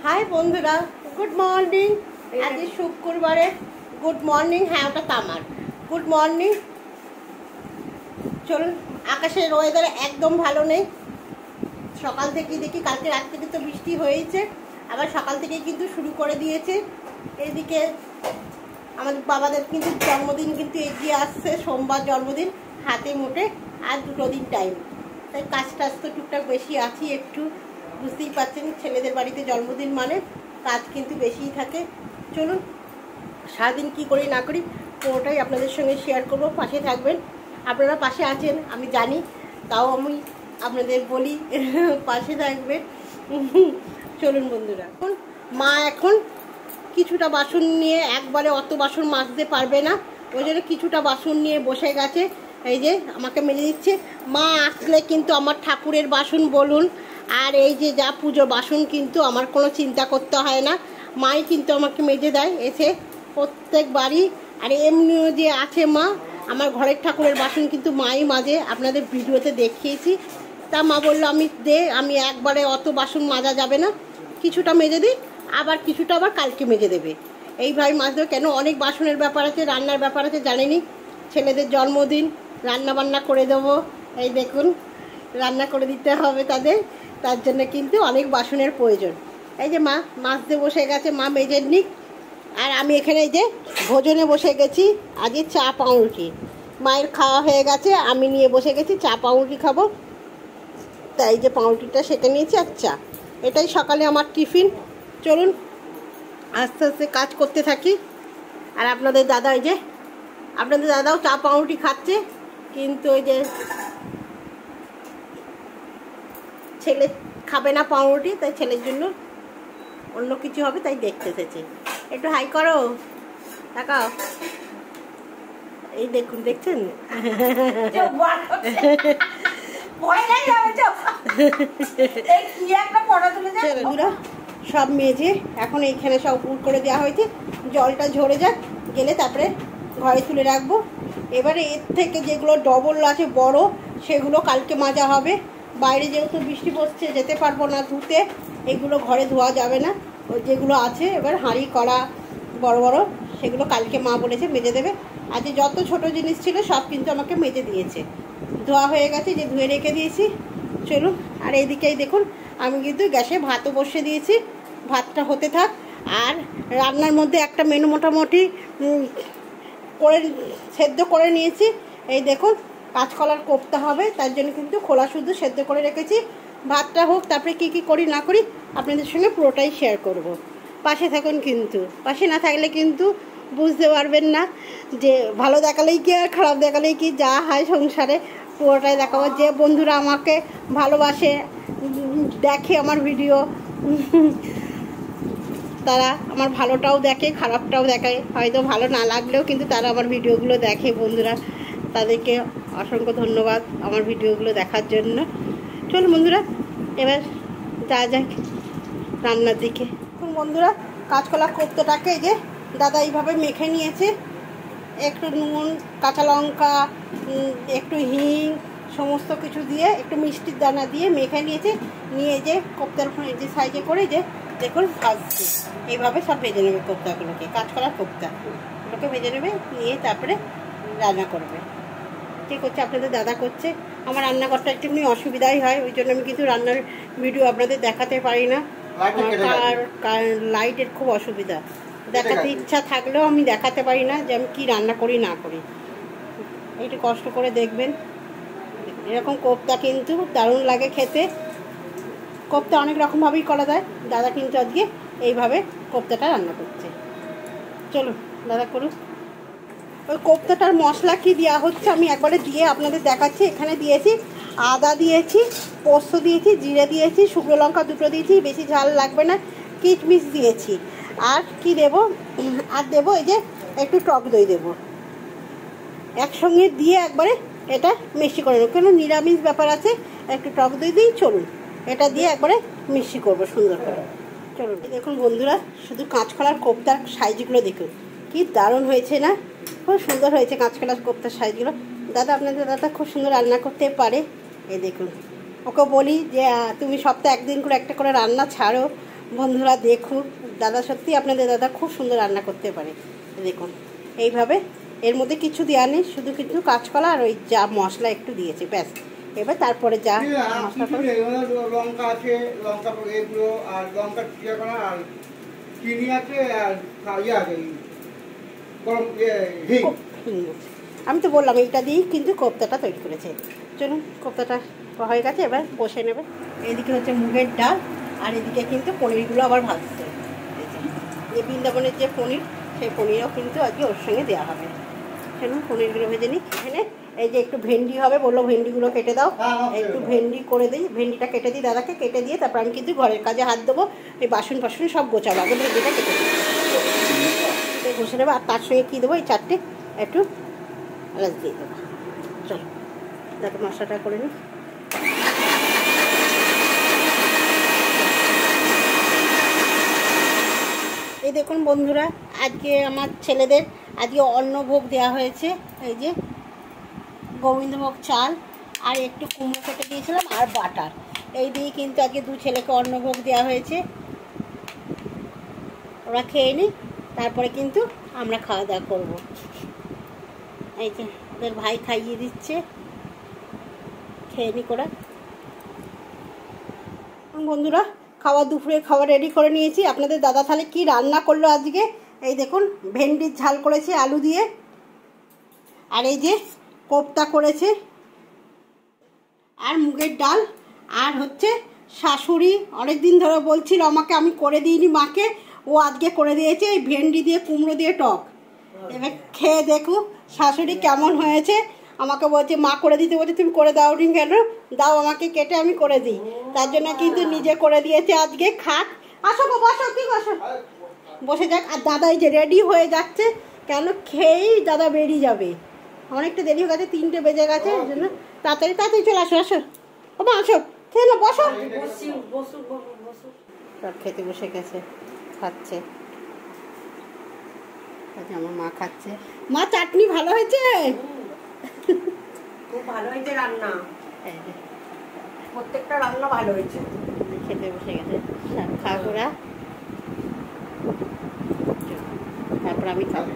High বন্ধুরা, good morning. আজ শুক্রবারে গুড মর্নিং। হ্যাঁ, ওটা তামার গুড মর্নিং। চলুন, আকাশের ওয়েদার একদম ভালো নেই। সকাল থেকে দেখি, কালকে রাত থেকে তো বৃষ্টি হয়েছে, আবার সকাল থেকে কিন্তু শুরু করে দিয়েছে। এদিকে আমাদের বাবাদের কিন্তু জন্মদিন কিন্তু এগিয়ে আসছে, সোমবার জন্মদিন, হাতে মোটে আর 2 দিন টাইম। তাই কাজ টাজ তো টুকটাক বেশি আছি একটু, বুঝতেই পারছেন। ছেলেদের বাড়িতে জন্মদিন মানে কাজ কিন্তু বেশিই থাকে। চলুন, সারাদিন কী করি না করি পুরোটাই আপনাদের সঙ্গে শেয়ার করব। পাশে থাকবেন, আপনারা পাশে আছেন আমি জানি, তাও আমি আপনাদের বলি পাশে থাকবেন। চলুন বন্ধুরা, মা এখন কিছুটা বাসন নিয়ে, একবারে অত বাসন মাজতে পারবে না, ওই জন্য কিছুটা বাসন নিয়ে বসে গেছে। এই যে আমাকে মেজে দিচ্ছে। মা আসলে কিন্তু আমার ঠাকুরের বাসন বলুন আর এই যে যা পুজো বাসন কিন্তু আমার কোনো চিন্তা করতে হয় না, মাই কিন্তু আমাকে মেজে দেয় এসে প্রত্যেকবারই। আর এমনিও যে আছে মা, আমার ঘরের ঠাকুরের বাসন কিন্তু মাই মাজে, আপনাদের ভিডিওতে দেখিয়েছি। তা মা বললো আমি একবারে অত বাসন মাজা যাবে না, কিছুটা মেজে দিই, আবার কিছুটা আবার কালকে মেজে দেবে, এইভাবে মাজবে। কেন, অনেক বাসনের ব্যাপার আছে, রান্নার ব্যাপার আছে, জানেনি। ছেলেদের জন্মদিন, রান্না বান্না করে দেবো। এই দেখুন, রান্না করে দিতে হবে তাদের, তার জন্য কিন্তু অনেক বাসনের প্রয়োজন। এই যে মা মাজতে বসে গেছে, মা মেজে নিক। আর আমি এখানে এই যে ভোজনে বসে গেছি, আজকে চা পাউরুটি। মায়ের খাওয়া হয়ে গেছে, আমি নিয়ে বসে গেছি চা পাউরুটি খাবো। তাই যে পাউরুটিটা সেঁকে নিয়েছি আর চা, এটাই সকালে আমার টিফিন। চলুন আস্তে আস্তে কাজ করতে থাকি। আর আপনাদের দাদা, এই যে আপনাদের দাদাও চা পাউরুটি খাচ্ছে, কিন্তু ওই যে ছেলে খাবে না পাউরুটি, তাই ছেলের জন্য অন্য কিছু হবে, তাই দেখতে এসেছে। একটু হাই করো, তাকাও। এই দেখুন, দেখছেন সব মেজে এখন এইখানে সব উপর করে দেওয়া হয়েছে। জলটা ঝরে যাক, গেলে তারপরে ঘরে তুলে রাখবো। এবারে এর থেকে যেগুলো ডবল আছে বড়, সেগুলো কালকে মাজা হবে। বাইরে যেহেতু বৃষ্টি পড়ছে, যেতে পারবো না ধুতে, এগুলো ঘরে ধোয়া যাবে না। ওই যেগুলো আছে এবার হাঁড়ি কড়া বড় বড়, সেগুলো কালকে মা বলেছে মেজে দেবে। আজ যত ছোট জিনিস ছিল সব কিন্তু আমাকে মেজে দিয়েছে, ধোয়া হয়ে গেছে, যে ধুয়ে রেখে দিয়েছি। চলুন, আর এইদিকেই দেখুন আমি কিন্তু গ্যাসে ভাতও বসিয়ে দিয়েছি, ভাতটা হতে থাক। আর রান্নার মধ্যে একটা মেনু মোটামুটি করে সেদ্ধ করে নিয়েছি। এই দেখুন, কাঁচকলার কোপ্তা হবে, তার জন্য কিন্তু খোলা শুদ্ধ সেদ্ধ করে রেখেছি। ভাতটা হোক, তারপরে কী কী করি না করি আপনাদের সঙ্গে পুরোটাই শেয়ার করব। পাশে থাকুন, কিন্তু পাশে না থাকলে কিন্তু বুঝতে পারবেন না যে ভালো দেখালেই কি আর খারাপ দেখালেই কি, যা হয় সংসারে পুরোটাই দেখাবো। যে বন্ধুরা আমাকে ভালোবাসে, দেখে আমার ভিডিও, তারা আমার ভালোটাও দেখে, খারাপটাও দেখায়। হয়তো ভালো না লাগলেও কিন্তু তারা আমার ভিডিওগুলো দেখে বন্ধুরা, তাদেরকে অসংখ্য ধন্যবাদ আমার ভিডিওগুলো দেখার জন্য। চলুন বন্ধুরা, এবার যা যাক রান্নার দিকে। বন্ধুরা, কাঁচকলা কোপ্তাটাকে এই যে দাদা এইভাবে মেখে নিয়েছে, একটু নুন, কাঁচা লঙ্কা, একটু হিং, সমস্ত কিছু দিয়ে, একটু মিষ্টির দানা দিয়ে মেখে নিয়েছে। নিয়ে যে কোপ্তার যে সাইজে করে যে দেখুন ভাজছে, এইভাবে সব ভেজে নেবে কোপ্তাগুলোকে, কাঁচকলার কোপ্তাগুলোকে ভেজে নেবে, নিয়ে তারপরে রান্না করবে। ঠিক হচ্ছে, আপনাদের দাদা করছে। আমার রান্নাঘরটা একটুখানি অসুবিধাই হয়, ওই জন্য আমি কিন্তু রান্নার ভিডিও আপনাদের দেখাতে পারি না, আর লাইটের খুব অসুবিধা। দেখাতে ইচ্ছা থাকলেও আমি দেখাতে পারি না যে আমি কী রান্না করি না করি। একটু কষ্ট করে দেখবেন। এরকম কোপ্তা কিন্তু দারুণ লাগে খেতে। কোপ্তা অনেক রকমভাবেই করা যায়, দাদা কিন্তু আজকে এইভাবে কোপ্তাটা রান্না করছে। চলুন দাদা করুন। ওই কোপ্তাটার মশলা কি দেওয়া হচ্ছে আমি একবারে দিয়ে আপনাদের দেখাচ্ছি। এখানে দিয়েছি আদা দিয়েছি, পোস্ত দিয়েছি, জিরে দিয়েছি, শুকনো লঙ্কা 2টো দিয়েছি, বেশি ঝাল লাগবে না, কিচমিচ দিয়েছি। আর কি দেব, আর দেবো এই যে একটু টক দই দেবো, একসঙ্গে দিয়ে একবারে এটা মিষ্টি করে নেবো। কেন, নিরামিষ ব্যাপার আছে, একটু টক দই দিই। চলুন এটা দিয়ে একবারে মিষ্টি করবো সুন্দর করে। চলুন, দেখুন বন্ধুরা, শুধু কাঁচকলার কোপ্তার সাইজগুলো দেখুন কি দারুণ হয়েছে না, খুব সুন্দর হয়েছে কাঁচকলার কোপ্তার সাইজগুলো। দাদা, আপনাদের দাদা খুব সুন্দর রান্না করতে পারে। এই দেখুন, ওকে বলি যে তুমি সপ্তাহে 1 দিন করে একটা করে রান্না ছাড়ো, বন্ধুরা দেখুন, দাদা সত্যি আপনাদের দাদা খুব সুন্দর রান্না করতে পারে। দেখুন এইভাবে, এর মধ্যে কিছু দেওয়া নেই, শুধু কিছু কাঁচকলা আর ওই যা মশলা একটু দিয়েছি, ব্যাস। এবার তারপরে যা লঙ্কা আছে, লঙ্কা এগুলো আর লঙ্কা চিড়া আর চিনি আছে আর ইয়ে আছে গরম আমি তো বললাম এইটা দিয়েই কিন্তু কোপ্তাটা তৈরি করেছে। চলুন, কোপ্তাটা হয়ে গেছে, এবার বসে নেবে। এদিকে হচ্ছে মুগের ডাল, আর এদিকে কিন্তু পনিরগুলো আবার ভাজছে। যে বৃন্দাবনের যে পনির, সেই পনিরও কিন্তু আজকে ওর সঙ্গে দেওয়া হবে। চলুন পনিরগুলো ভেজে নিই। এখানে এই যে একটু ভেন্ডি হবে, বললো ভেন্ডিগুলো কেটে দাও, একটু ভেন্ডি করে দিই, ভেন্ডিটা কেটে দিই দাদাকে, কেটে দিয়ে তারপর আমি কিন্তু ঘরের কাজে হাত দেবো। এই বাসন ফাসন সব গোছাবো, আগে ভেন্ডিটা কেটে দিই, বসে নেবো। আর তার সঙ্গে কী দেবো, এই চারটে একটু এলাচ দিয়ে দেবো। চলো যাতে মশলাটা করে নিই। এই দেখুন বন্ধুরা, আজকে আমার ছেলেদের আজকে অন্নভোগ দেওয়া হয়েছে। এই যে গোবিন্দভোগ চাল আর একটু কুমড়ো কেটে দিয়েছিলাম আর বাটার, এই দিয়ে কিন্তু আজকে দু ছেলেকে অন্নভোগ দেওয়া হয়েছে। ওরা খেয়ে নিই, তারপরে কিন্তু আমরা খাওয়া দাওয়া করবো। এই যে ওদের ভাই খাইয়ে দিচ্ছে, খেয়ে নি করে। বন্ধুরা দুপুরের খাবার রেডি করে নিয়েছি। আপনাদের দাদা তাহলে কি রান্না করলো আজকে, এই দেখুন ভেন্ডির ঝাল করেছে আলু দিয়ে, আর এই যে কোপ্তা করেছে, আর মুগের ডাল, আর হচ্ছে শাশুড়ি অনেকদিন ধরে বলছিল আমাকে, আমি করে দিইনি মাকে, ও আজকে করে দিয়েছে এই ভেন্ডি দিয়ে কুমড়ো দিয়ে টক। এবার খেয়ে দেখুন শাশুড়ি কেমন হয়েছে। আমাকে বলছে মা করে দিতে, বলছে তুমি করে দাও নি কেন, দাও আমাকে কেটে আমি করে দিই। তার জন্য কিন্তু নিজে করে দিয়েছে আজকে। খাক, আসো গো বসো, কি বসো, বসে যাক। আর দাদা এই যে রেডি হয়ে যাচ্ছে, কেন খেয়েই দাদা বেরিয়ে যাবে, অনেকটা দেরি হয়ে গেছে, 3টে বেজে গেছে, এই জন্য তাড়াতাড়ি তাড়াতাড়ি চলে আসো। আসো বাবা, আসো, খেয়ে না বসো। সব খেতে বসে গেছে, খাচ্ছে। আমার মা খাচ্ছে। মা চাটনি ভালো হয়েছে, খুব ভালো হয়েছে রান্না, প্রত্যেকটা রান্না ভালো হয়েছে। খেতে বসে গেছে, খাওয়া, তারপর আমি খাবো।